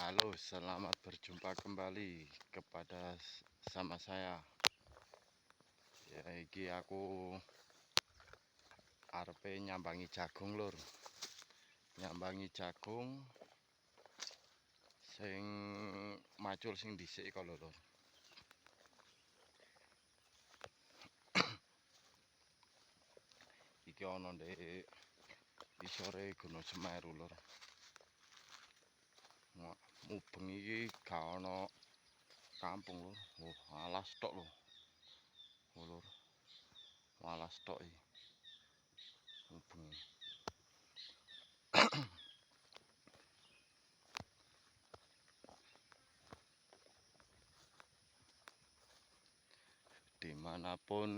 Halo, selamat berjumpa kembali sama saya. Ya, iki aku arepe nyambangi jagung, Lur. Nyambangi jagung sing macul sing dhisik kok, Lur. Iki ana ndek isore Gunung Semeru, Lur. Mubeng iki gak ana kampung, Lur. Oh, alas tok lho. Oh, Lur. Alas tok iki. Mubeng. Dimanapun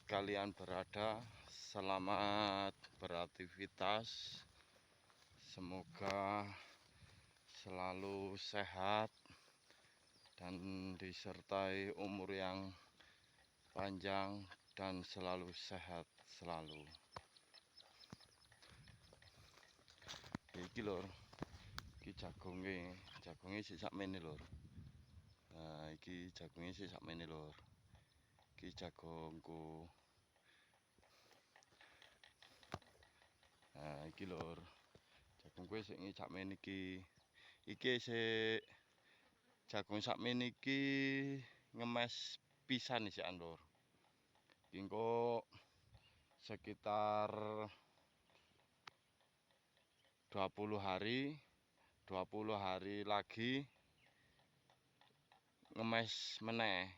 kalian berada, selamat beraktivitas. Semoga selalu sehat dan disertai umur yang panjang dan selalu sehat selalu. Iki lur, iki jagunge sik sakmene lur. Nah, iki jagunge sik sakmene lur. Iki jagungku. Nah, iki lur. Jagungku sik sakmene iki. Iki sik jagung sakmene iki ngemes pisan isikan lur. Iki engko sekitar 20 hari lagi ngemes meneh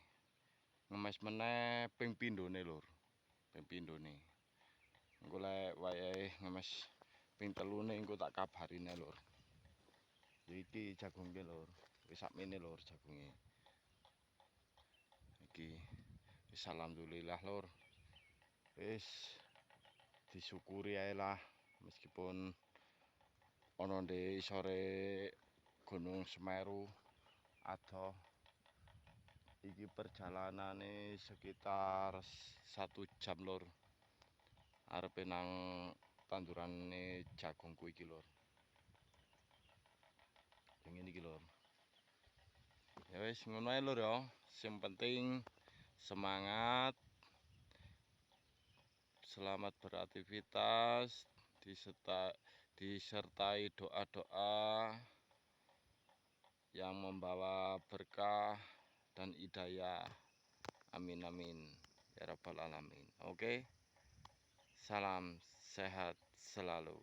ping pindhone lur. Ping pindhone. Engko lek wayahe ngemes ping telune engko tak kabari neh lur. Iki jagungke lur. Wis sakmene lur jagunge. Iki wis alhamdulillah lur. Wis disyukuri ae lah meskipun ana ndek isore Gunung Semeru adoh. Iki perjalanane sekitar 1 jam lur. Arepe nang tandurane jagungku iki lur. Ngene iki lur. Ya wis ngono ae lur ya. Sing penting semangat. Selamat beraktivitas, disertai doa-doa yang membawa berkah dan hidayah. Amin amin ya rabbal alamin. Oke. Salam sehat selalu.